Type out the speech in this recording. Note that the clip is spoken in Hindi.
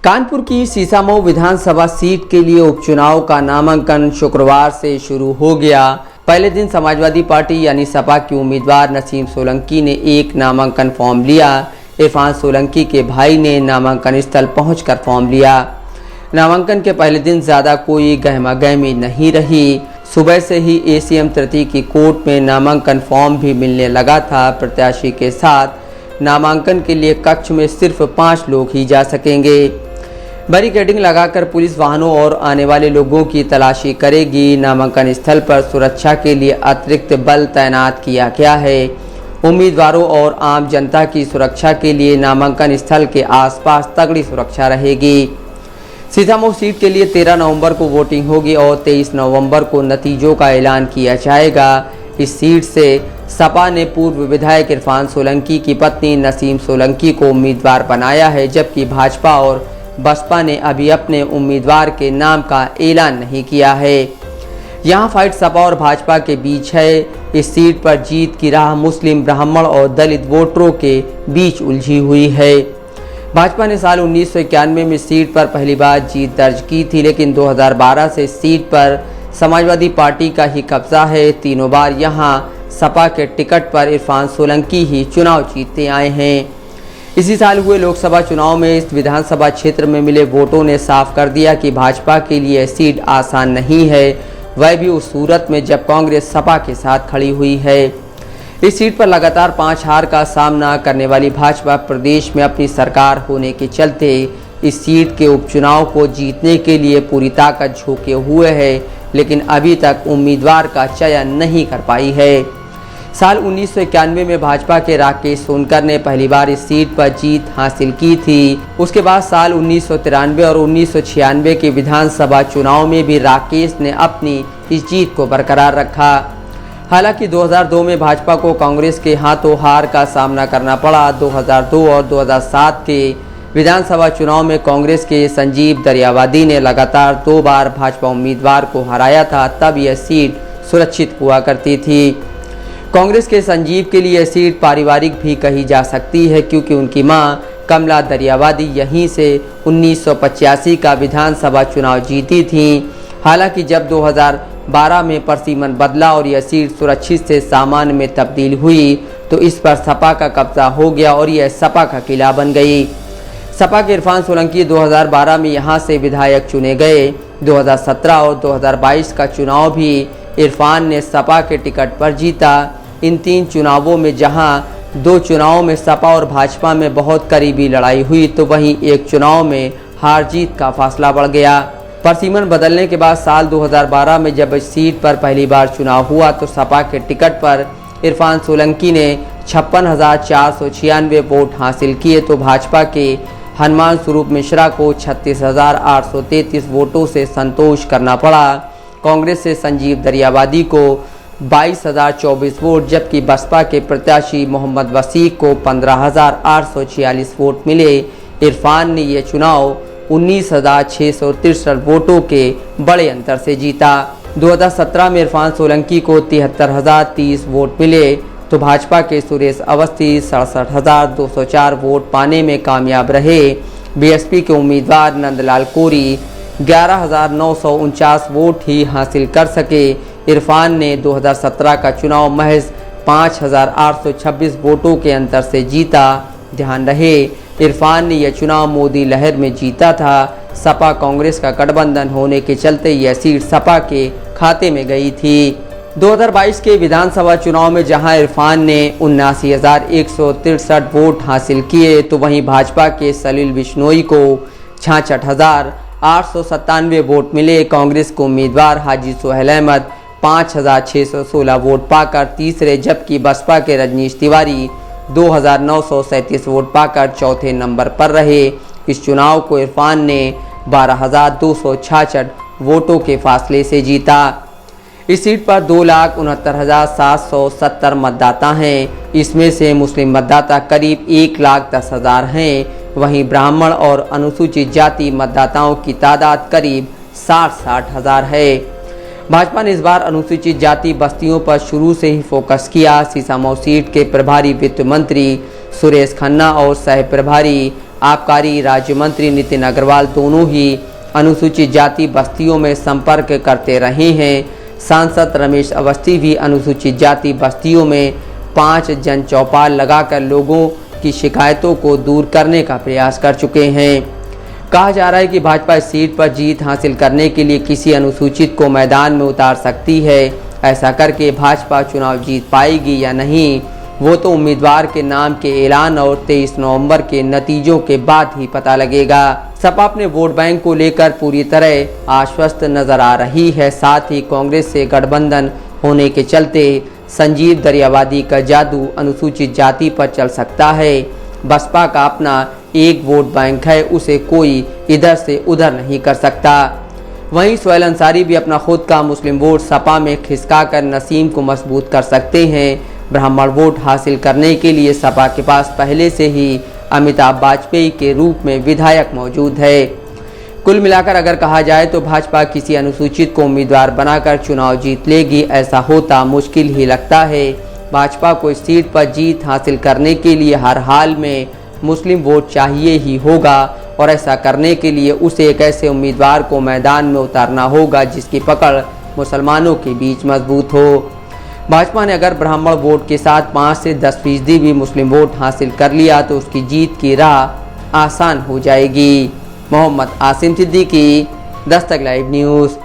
कानपुर की सीसामऊ विधानसभा सीट के लिए उपचुनाव का नामांकन शुक्रवार से शुरू हो गया। पहले दिन समाजवादी पार्टी यानी सपा की उम्मीदवार नसीम सोलंकी ने एक नामांकन फॉर्म लिया। इरफान सोलंकी के भाई ने नामांकन स्थल पहुंचकर फॉर्म लिया। नामांकन के पहले दिन ज़्यादा कोई गहमागहमी नहीं रही। सुबह से ही एसीएम तृतीय की कोर्ट में नामांकन फॉर्म भी मिलने लगा था। प्रत्याशी के साथ नामांकन के लिए कक्ष में सिर्फ 5 लोग ही जा सकेंगे। बैरिकेडिंग लगाकर पुलिस वाहनों और आने वाले लोगों की तलाशी करेगी। नामांकन स्थल पर सुरक्षा के लिए अतिरिक्त बल तैनात किया गया है। उम्मीदवारों और आम जनता की सुरक्षा के लिए नामांकन स्थल के आसपास तगड़ी सुरक्षा रहेगी। सीसामऊ सीट के लिए 13 नवंबर को वोटिंग होगी और 23 नवंबर को नतीजों का ऐलान किया जाएगा। इस सीट से सपा ने पूर्व विधायक इरफान सोलंकी की पत्नी नसीम सोलंकी को उम्मीदवार बनाया है, जबकि भाजपा और बसपा ने अभी अपने उम्मीदवार के नाम का ऐलान नहीं किया है। यहां फाइट सपा और भाजपा के बीच है। इस सीट पर जीत की राह मुस्लिम, ब्राह्मण और दलित वोटरों के बीच उलझी हुई है। भाजपा ने साल 1991 में सीट पर पहली बार जीत दर्ज की थी, लेकिन 2012 से सीट पर समाजवादी पार्टी का ही कब्जा है। तीनों बार यहां सपा के टिकट पर इरफान सोलंकी ही चुनाव जीतते आए हैं। इसी साल हुए लोकसभा चुनाव में इस विधानसभा क्षेत्र में मिले वोटों ने साफ कर दिया कि भाजपा के लिए सीट आसान नहीं है, वह भी उस सूरत में जब कांग्रेस सपा के साथ खड़ी हुई है। इस सीट पर लगातार 5 हार का सामना करने वाली भाजपा प्रदेश में अपनी सरकार होने के चलते इस सीट के उपचुनाव को जीतने के लिए पूरी ताकत झोंके हुए है, लेकिन अभी तक उम्मीदवार का चयन नहीं कर पाई है। साल 1991 में भाजपा के राकेश सोनकर ने पहली बार इस सीट पर जीत हासिल की थी। उसके बाद साल 1993 और 1996 के विधानसभा चुनाव में भी राकेश ने अपनी इस जीत को बरकरार रखा। हालांकि 2002 में भाजपा को कांग्रेस के हाथों हार का सामना करना पड़ा। 2002 और 2007 के विधानसभा चुनाव में कांग्रेस के संजीव दरियावादी ने लगातार 2 बार भाजपा उम्मीदवार को हराया था, तब यह सीट सुरक्षित हुआ करती थी। कांग्रेस के संजीव के लिए सीट पारिवारिक भी कही जा सकती है, क्योंकि उनकी मां कमला दरियावादी यहीं से 1985 का विधानसभा चुनाव जीती थीं। हालांकि जब 2012 में परसीमन बदला और यह सीट सुरक्षित से सामान्य में तब्दील हुई तो इस पर सपा का कब्जा हो गया और यह सपा का किला बन गई। सपा के इरफान सोलंकी 2012 में यहां से विधायक चुने गए। 2017 और 2022 का चुनाव भी इरफान ने सपा के टिकट पर जीता। इन 3 चुनावों में जहां 2 चुनावों में सपा और भाजपा में बहुत करीबी लड़ाई हुई, तो वहीं एक चुनाव में हार जीत का फासला बढ़ गया। परसीमन बदलने के बाद साल 2012 में जब इस सीट पर पहली बार चुनाव हुआ तो सपा के टिकट पर इरफान सोलंकी ने 56,496 वोट हासिल किए, तो भाजपा के हनुमान स्वरूप मिश्रा को 36,833 वोटों से संतोष करना पड़ा। कांग्रेस से संजीव दरियावादी को 22,024 वोट, जबकि बसपा के प्रत्याशी मोहम्मद वसीक को 15,846 वोट मिले। इरफान ने यह चुनाव 19,663 वोटों के बड़े अंतर से जीता। 2017 में इरफान सोलंकी को 73,030 वोट मिले, तो भाजपा के सुरेश अवस्थी 67,204 वोट पाने में कामयाब रहे। बीएसपी के उम्मीदवार नंदलाल कोरी 11,949 वोट ही हासिल कर सके। इरफान ने 2017 का चुनाव महज 5,826 वोटों के अंतर से जीता। ध्यान रहे, इरफान ने यह चुनाव मोदी लहर में जीता था। सपा कांग्रेस का गठबंधन होने के चलते यह सीट सपा के खाते में गई थी। 2022 के विधानसभा चुनाव में जहां इरफान ने 79,163 वोट हासिल किए, तो वहीं भाजपा के सलील बिश्नोई को 66,897 वोट मिले। कांग्रेस के उम्मीदवार हाजी सोहेल अहमद 5,616 वोट पाकर तीसरे, जबकि बसपा के रजनीश तिवारी 2,937 वोट पाकर चौथे नंबर पर रहे। इस चुनाव को इरफान ने 12,266 वोटों के फासले से जीता। इस सीट पर 2,69,770 मतदाता हैं। इसमें से मुस्लिम मतदाता करीब 1,10,000 हैं। वहीं ब्राह्मण और अनुसूचित जाति मतदाताओं की तादाद करीब 60 हज़ार है। भाजपा ने इस बार अनुसूचित जाति बस्तियों पर शुरू से ही फोकस किया। सीसामऊ सीट के प्रभारी वित्त मंत्री सुरेश खन्ना और सह प्रभारी आबकारी राज्य मंत्री नितिन अग्रवाल दोनों ही अनुसूचित जाति बस्तियों में संपर्क करते रहे हैं। सांसद रमेश अवस्थी भी अनुसूचित जाति बस्तियों में 5 जन चौपाल लगाकर लोगों की शिकायतों को दूर करने का प्रयास कर चुके हैं। कहा जा रहा है कि भाजपा इस सीट पर जीत हासिल करने के लिए किसी अनुसूचित को मैदान में उतार सकती है। ऐसा करके भाजपा चुनाव जीत पाएगी या नहीं, वो तो उम्मीदवार के नाम के ऐलान और 23 नवंबर के नतीजों के बाद ही पता लगेगा। सपा अपने वोट बैंक को लेकर पूरी तरह आश्वस्त नजर आ रही है। साथ ही कांग्रेस से गठबंधन होने के चलते संजीव दरियावादी का जादू अनुसूचित जाति पर चल सकता है। बसपा का अपना एक वोट बैंक है, उसे कोई इधर से उधर नहीं कर सकता। वहीं सोहेल अंसारी भी अपना खुद का मुस्लिम वोट सपा में खिसकाकर नसीम को मजबूत कर सकते हैं। ब्राह्मण वोट हासिल करने के लिए सपा के पास पहले से ही अमिताभ वाजपेयी के रूप में विधायक मौजूद है। कुल मिलाकर अगर कहा जाए तो भाजपा किसी अनुसूचित को उम्मीदवार बनाकर चुनाव जीत लेगी, ऐसा होता मुश्किल ही लगता है। भाजपा को इस सीट पर जीत हासिल करने के लिए हर हाल में मुस्लिम वोट चाहिए ही होगा और ऐसा करने के लिए उसे एक ऐसे उम्मीदवार को मैदान में उतारना होगा जिसकी पकड़ मुसलमानों के बीच मजबूत हो। भाजपा ने अगर ब्राह्मण वोट के साथ 5 से 10% भी मुस्लिम वोट हासिल कर लिया तो उसकी जीत की राह आसान हो जाएगी। Mohammad Asim Siddiqui, Dastak live news.